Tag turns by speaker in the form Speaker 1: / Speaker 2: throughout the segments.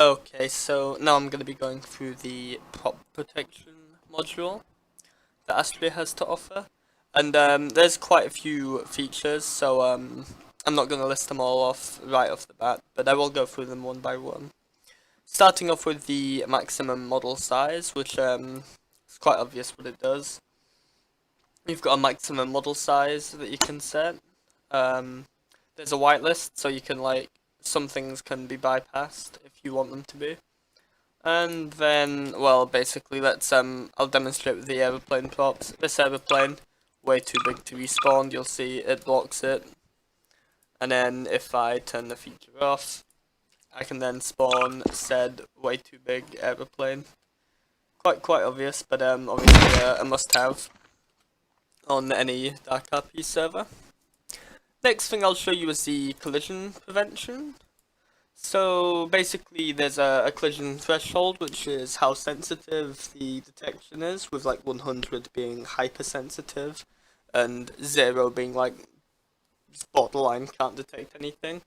Speaker 1: Okay, so now I'm going to be going through the prop protection module that Astrea has to offer. And there's quite a few features, so I'm not going to list them all off right off the bat, but I will go through them one by one. Starting off with the maximum model size, which is quite obvious what it does. You've got a maximum model size that you can set. There's a whitelist, so you can some things can be bypassed if you want them to be. And then, well, basically, I'll demonstrate with the aeroplane props. This aeroplane, way too big to respawn, you'll see it blocks it. And then if I turn the feature off, I can then spawn said way too big aeroplane. Quite obvious, but obviously a must-have on any Dark RP server. Next thing I'll show you is the collision prevention. So basically there's a collision threshold, which is how sensitive the detection is, with 100 being hypersensitive and 0 being borderline, can't detect anything.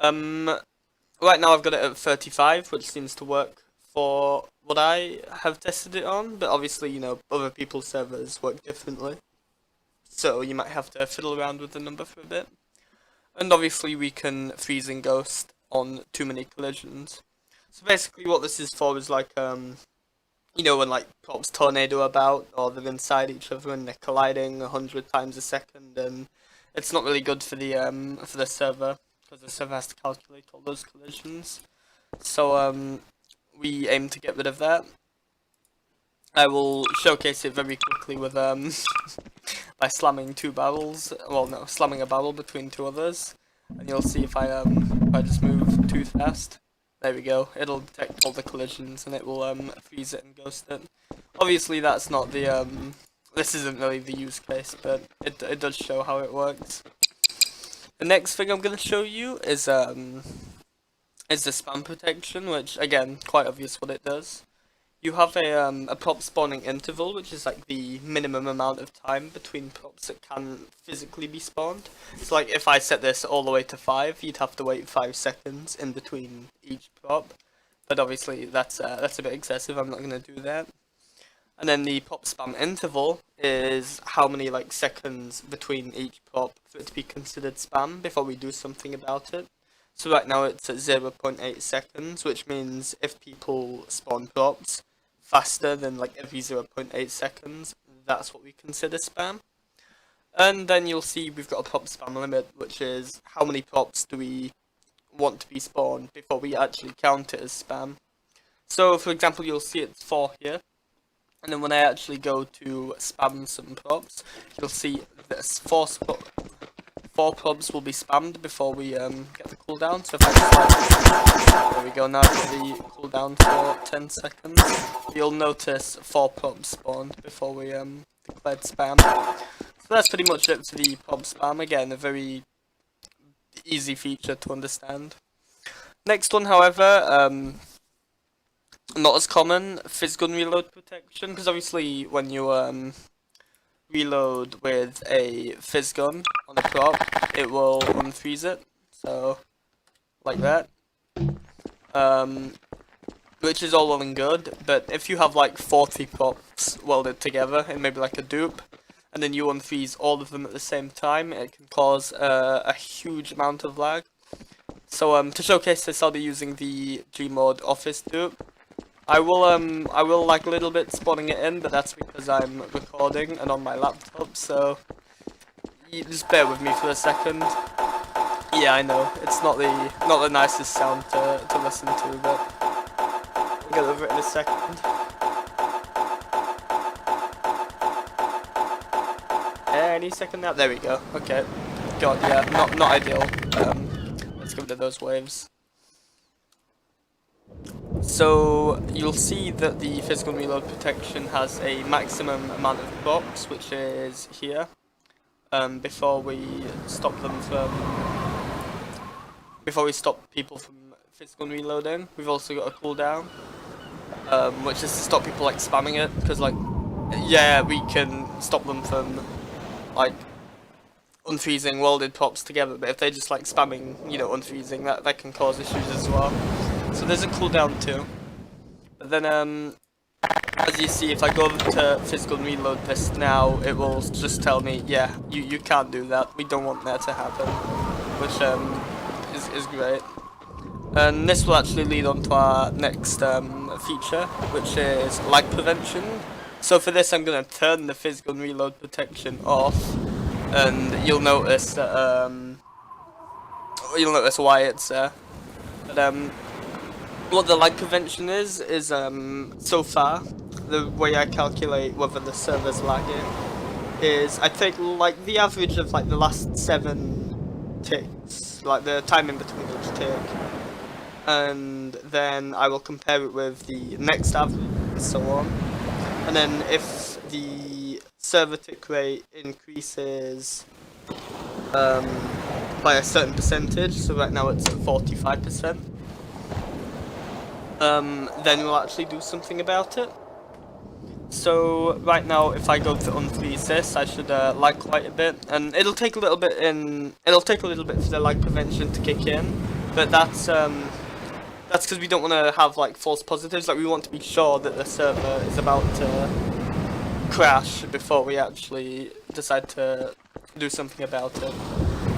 Speaker 1: Right now I've got it at 35, which seems to work for what I have tested it on, but obviously, other people's servers work differently. So you might have to fiddle around with the number for a bit. And obviously we can freeze and ghost on too many collisions. So basically what this is for is when props tornado about, or they're inside each other and they're colliding 100 times a second, and it's not really good for the server, because the server has to calculate all those collisions. So we aim to get rid of that. I will showcase it very quickly with by slamming slamming a barrel between two others, and you'll see if I just move too fast. There we go. It'll detect all the collisions and it will freeze it and ghost it. Obviously, that's not the this isn't really the use case, but it does show how it works. The next thing I'm going to show you is the spam protection, which again, quite obvious what it does. You have a prop spawning interval, which is the minimum amount of time between props that can physically be spawned. So if I set this all the way to 5, you'd have to wait 5 seconds in between each prop. But obviously that's a bit excessive, I'm not going to do that. And then the prop spam interval is how many seconds between each prop for it to be considered spam before we do something about it. So right now it's at 0.8 seconds, which means if people spawn props faster than every 0.8 seconds, that's what we consider spam. And then you'll see we've got a prop spam limit, which is how many props do we want to be spawned before we actually count it as spam. So for example, you'll see it's 4 here, and then when I actually go to spam some props, you'll see this 4 props will be spammed before we get the cooldown. So if I there we go, now the cooldown for 10 seconds. You'll notice 4 props spawned before we declared spam. So that's pretty much it for the prop spam. Again, a very easy feature to understand. Next one, however, not as common, Physgun reload protection, because obviously when you reload with a Physgun on a prop, it will unfreeze it, so like that, which is all well and good, but if you have 40 props welded together in maybe a dupe, and then you unfreeze all of them at the same time, it can cause a huge amount of lag. So to showcase this, I'll be using the Gmod Office dupe. I will a little bit spawning it in, but that's because I'm recording and on my laptop, so you just bear with me for a second. Yeah, I know, it's not the nicest sound to listen to, but I'll get over it in a second. Any second now, there we go, okay. God, yeah, not ideal. Let's get rid of those waves. So you'll see that the Physgun reload protection has a maximum amount of props, which is here, before we stop people from Physgun reloading. We've also got a cooldown, which is to stop people spamming it, because yeah, we can stop them from unfreezing welded props together, but if they're just spamming, unfreezing, that can cause issues as well. So there's a cooldown too. But then as you see, if I go over to Physgun reload this now, it will just tell me, yeah, you can't do that. We don't want that to happen, which is great. And this will actually lead on to our next feature, which is lag prevention. So for this, I'm going to turn the Physgun reload protection off, and you'll notice that why it's there. But what the lag prevention is so far the way I calculate whether the server's lagging is I take like the average of like the last 7 ticks, like the time in between each tick, and then I will compare it with the next average and so on. And then if the server tick rate increases by a certain percentage, so right now it's at 45%, then we'll actually do something about it. So right now, if I go to unfreeze this, I should lag quite a bit, and it'll take a little bit for the lag prevention to kick in, but that's because we don't want to have like false positives. Like we want to be sure that the server is about to crash before we actually decide to do something about it.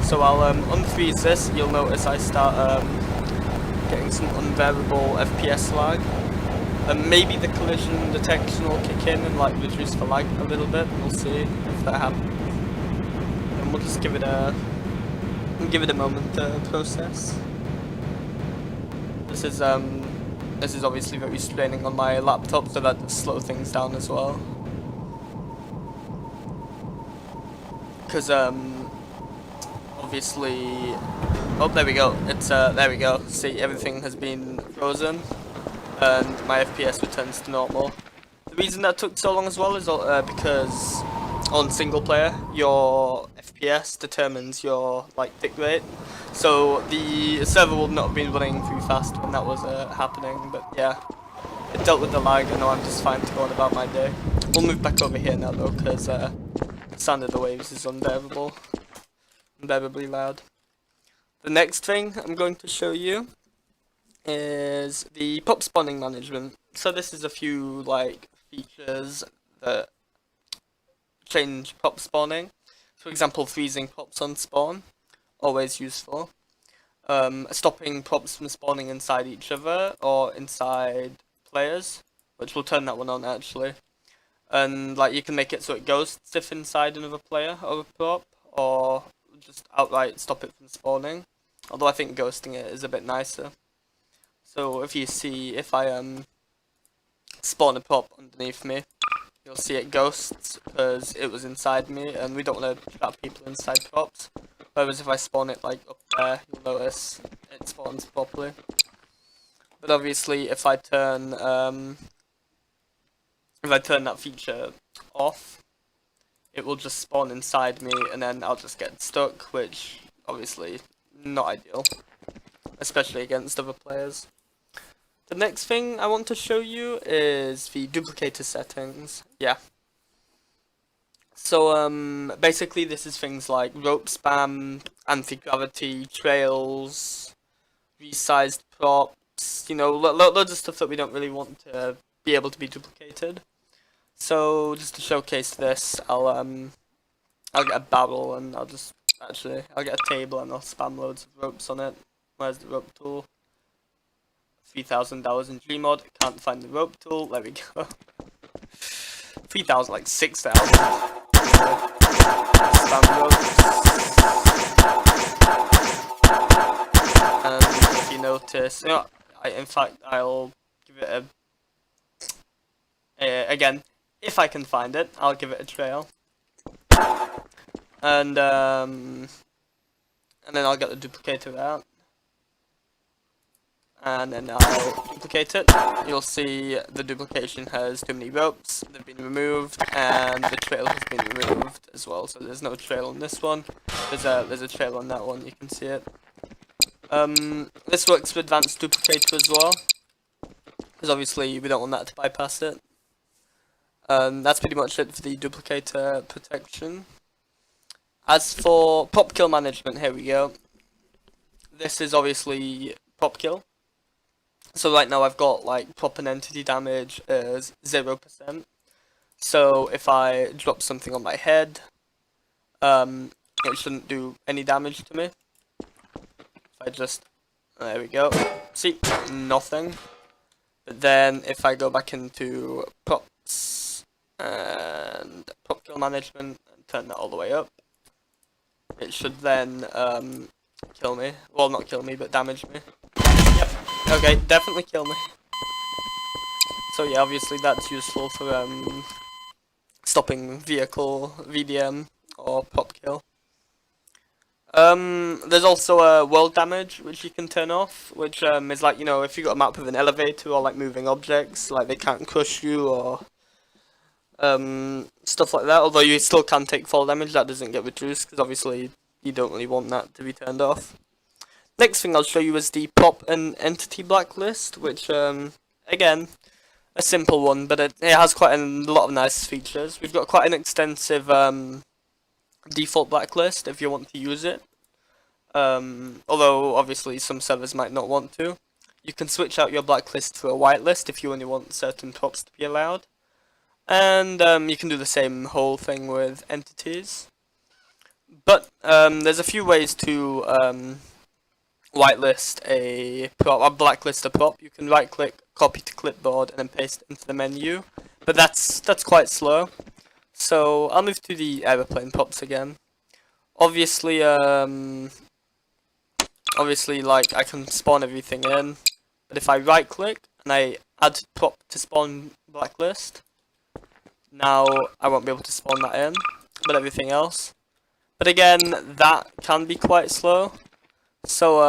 Speaker 1: So I'll unfreeze this. You'll notice I start getting some unbearable FPS lag. And maybe the collision detection will kick in and like reduce the lag a little bit. We'll see if that happens. And we'll just give it a moment to process. This is obviously very straining on my laptop, so that does slow things down as well. Because obviously, oh, there we go. It's there we go. See, everything has been frozen, and my FPS returns to normal. The reason that took so long as well is because on single player, your FPS determines your like tick rate. So the server will not have been running too fast when that was happening. But yeah, it dealt with the lag, and now I'm just fine to go on about my day. We'll move back over here now though, because the sound of the waves is unbearably loud. The next thing I'm going to show you is the pop spawning management. So this is a few like features that change pop spawning. For example, freezing pops on spawn, always useful. Stopping props from spawning inside each other or inside players, which will turn that one on actually. And like you can make it so it ghosts if inside another player or a prop, or just outright stop it from spawning. Although I think ghosting it is a bit nicer. So if you see, if I spawn a prop underneath me, you'll see it ghosts because it was inside me, and we don't want to trap people inside props. Whereas if I spawn it like up there, you'll notice it spawns properly. But obviously, if I turn that feature off, it will just spawn inside me, and then I'll just get stuck, which obviously not ideal, especially against other players. The next thing I want to show you is the duplicator settings. Yeah. So basically this is things like rope spam, anti-gravity, trails, resized props, you know, loads of stuff that we don't really want to be able to be duplicated. So just to showcase this, I'll get a barrel, and I'll get a table, and I'll spam loads of ropes on it. Where's the rope tool? $3,000 in Gmod. Can't find the rope tool. There we go. 3,000, like 6,000. Spam ropes. And if you notice, you know, in fact, I'll give it again, if I can find it, I'll give it a trail. And then I'll get the duplicator out. And then I'll duplicate it. You'll see the duplication has too many ropes, they've been removed, and the trail has been removed as well. So there's no trail on this one. There's a trail on that one, you can see it. This works for advanced duplicator as well, because obviously we don't want that to bypass it. That's pretty much it for the duplicator protection. As for prop kill management, here we go. This is obviously prop kill. So right now I've got like prop and entity damage is 0%. So if I drop something on my head, it shouldn't do any damage to me. If I just, there we go. See, nothing. But then if I go back into props and prop kill management and turn that all the way up, it should then kill me. Well, not kill me, but damage me. Yep. Okay, definitely kill me. So yeah, obviously that's useful for stopping vehicle VDM or prop kill. There's also world damage, which you can turn off, which is like, you know, if you got a map with an elevator or like moving objects, like they can't crush you or stuff like that. Although you still can take fall damage, that doesn't get reduced because obviously you don't really want that to be turned off. Next thing I'll show you is the prop and entity blacklist, which again, a simple one, but it has quite a lot of nice features. We've got quite an extensive default blacklist if you want to use it. Although obviously some servers might not want to. You can switch out your blacklist to a whitelist if you only want certain props to be allowed. And you can do the same whole thing with entities. But there's a few ways to whitelist a prop, or blacklist a prop. You can right click, copy to clipboard, and then paste it into the menu. But that's quite slow. So I'll move to the aeroplane props again. Obviously, like I can spawn everything in, but if I right click and I add prop to spawn blacklist, now I won't be able to spawn that in, but everything else. But again, that can be quite slow. So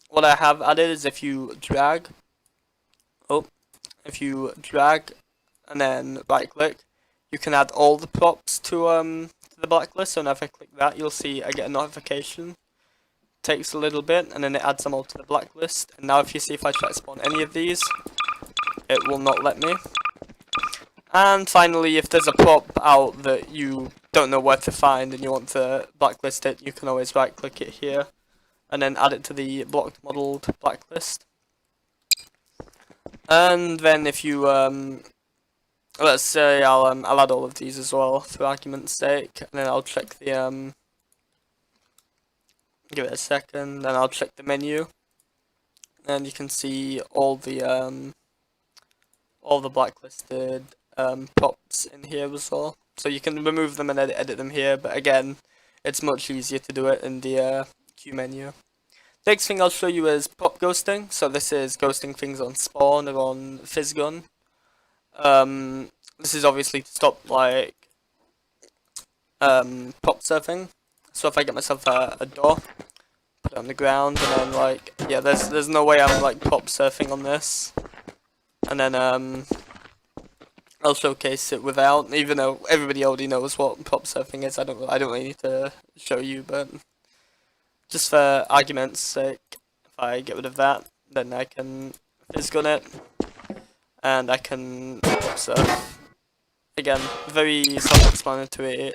Speaker 1: what I have added is if you drag and then right click, you can add all the props to the blacklist. So now if I click that, you'll see I get a notification. Takes a little bit, and then it adds them all to the blacklist. And now if you see if I try to spawn any of these, it will not let me. And finally, if there's a prop out that you don't know where to find and you want to blacklist it, you can always right click it here and then add it to the blocked modeled blacklist. And then if you let's say I'll add all of these as well for argument's sake, and then I'll check the give it a second, then I'll check the menu, and you can see all the blacklisted props in here as well. So you can remove them and edit them here, but again, it's much easier to do it in the queue menu. Next thing I'll show you is prop ghosting. So this is ghosting things on spawn or on Physgun. This is obviously to stop like prop surfing. So if I get myself a door, put it on the ground, and then like, yeah, there's no way I'm like prop surfing on this. And then I'll showcase it without, even though everybody already knows what prop surfing is. I don't really need to show you, but just for argument's sake, if I get rid of that, then I can Physgun it, and I can prop surf. Again, very self-explanatory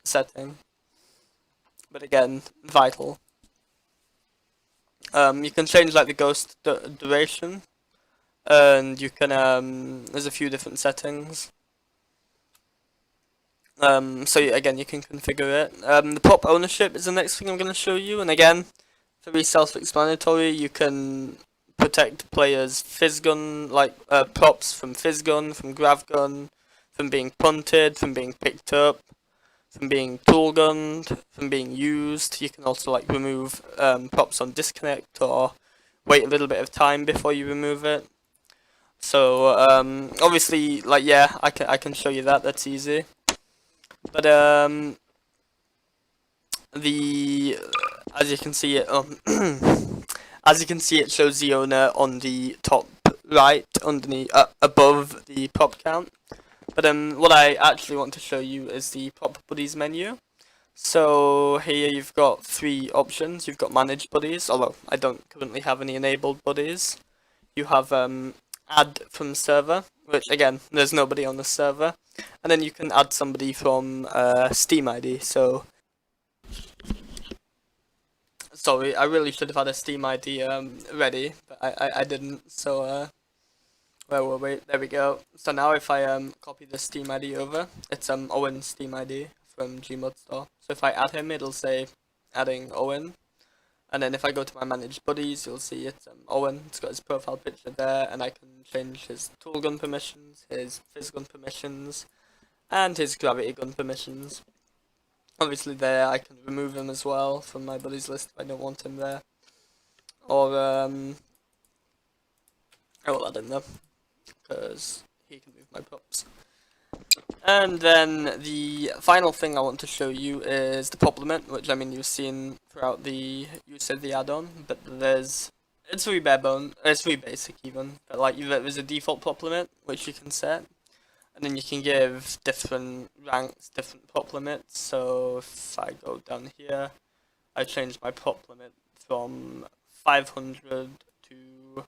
Speaker 1: setting, but again, vital. You can change like the ghost duration, and you can there's a few different settings. So again, you can configure it. The prop ownership is the next thing I'm going to show you, and again, very self-explanatory. You can protect players' Physgun, like props from Physgun, from Gravgun, from being punted, from being picked up, from being toolgunned, from being used. You can also like remove props on disconnect, or wait a little bit of time before you remove it. So obviously, like, yeah, I can show you that. That's easy. But as you can see it it shows the owner on the top right, underneath, above the prop count. But what I actually want to show you is the prop buddies menu. So here you've got three options. You've got manage buddies, although I don't currently have any enabled buddies. You have add from server, which again, there's nobody on the server. And then you can add somebody from Steam ID. So sorry, I really should have had a Steam ID ready, but I didn't. So where were we? There we go. So now if I copy the Steam ID over, it's Owen's Steam ID from Gmod Store. So if I add him, it'll say adding Owen. And then if I go to my managed buddies, you'll see it's Owen. It's got his profile picture there, and I can change his Toolgun permissions, his Physgun permissions, and his Gravity Gun permissions. Obviously there, I can remove him as well from my buddies list if I don't want him there. Or, I will add him there, because he can move my props. And then the final thing I want to show you is the prop limit, which I mean you've seen throughout the use of the add-on, but it's very bare bone, it's very basic even, but like there's a default prop limit which you can set, and then you can give different ranks, different prop limits. So if I go down here, I change my prop limit from 500 to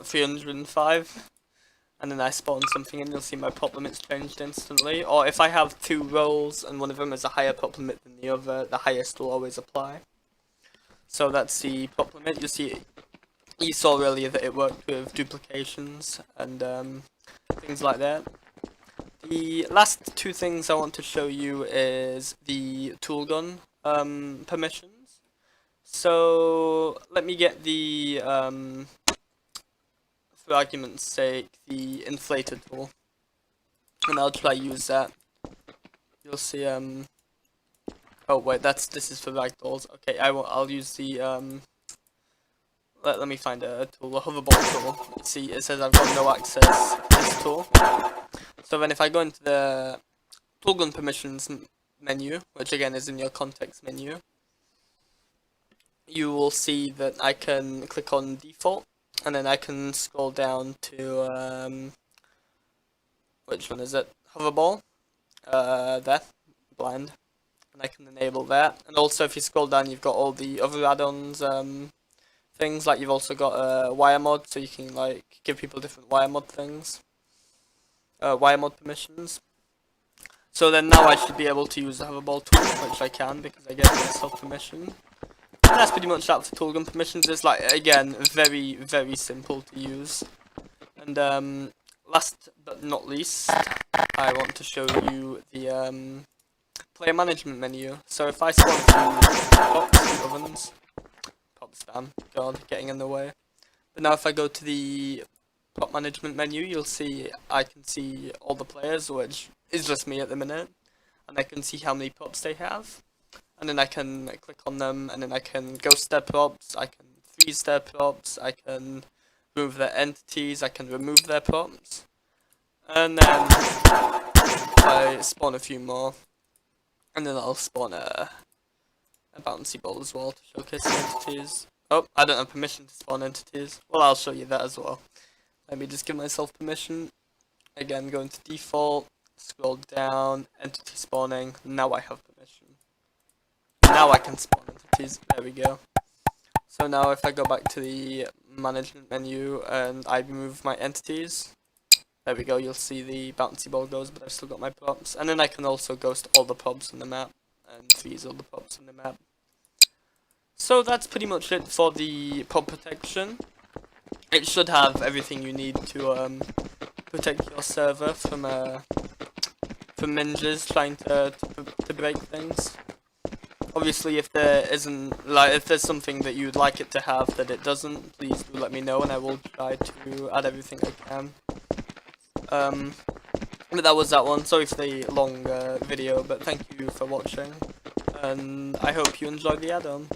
Speaker 1: 305. And then I spawn something and you'll see my prop limit's changed instantly. Or if I have two roles and one of them is a higher prop limit than the other, the highest will always apply. So that's the prop limit. You saw earlier that it worked with duplications and things like that. The last two things I want to show you is the Toolgun permissions. So let me get the for argument's sake, the inflator tool, and I'll try use that. You'll see. Oh wait, this is for ragdolls. Okay, I'll use the Let me find a tool, a hoverball tool. See, it says I've got no access to this tool. So then, if I go into the Toolgun permissions menu, which again is in your context menu, you will see that I can click on default. And then I can scroll down to, which one is it? Hoverball. There. Blind. And I can enable that. And also if you scroll down, you've got all the other add-ons, things. Like you've also got wire mod, so you can like give people different wire mod things. Wire mod permissions. So then now I should be able to use the hoverball tool, which I can because I gave myself permission. And that's pretty much that for Toolgun permissions. It's like, again, very, very simple to use. And last but not least, I want to show you the player management menu. So if I spawn two pops, ovens, pop spam, god, getting in the way. But now if I go to the prop management menu, you'll see I can see all the players, which is just me at the minute. And I can see how many props they have. And then I can click on them, and then I can ghost their props, I can freeze their props, I can remove their entities, I can remove their props. And then I spawn a few more, and then I'll spawn a bouncy ball as well to showcase the entities. Oh, I don't have permission to spawn entities. Well, I'll show you that as well. Let me just give myself permission. Again, go into default, scroll down, entity spawning, now I have permission. Now I can spawn entities, there we go. So now if I go back to the management menu and I remove my entities, there we go, you'll see the bouncy ball goes, but I've still got my props. And then I can also ghost all the props on the map and freeze all the props on the map. So that's pretty much it for the prop protection. It should have everything you need to protect your server from ninjas trying to break things. Obviously, if there isn't, like, if there's something that you'd like it to have that it doesn't, please do let me know, and I will try to add everything I can. But that was that one. Sorry for the long video, but thank you for watching, and I hope you enjoyed the add-on.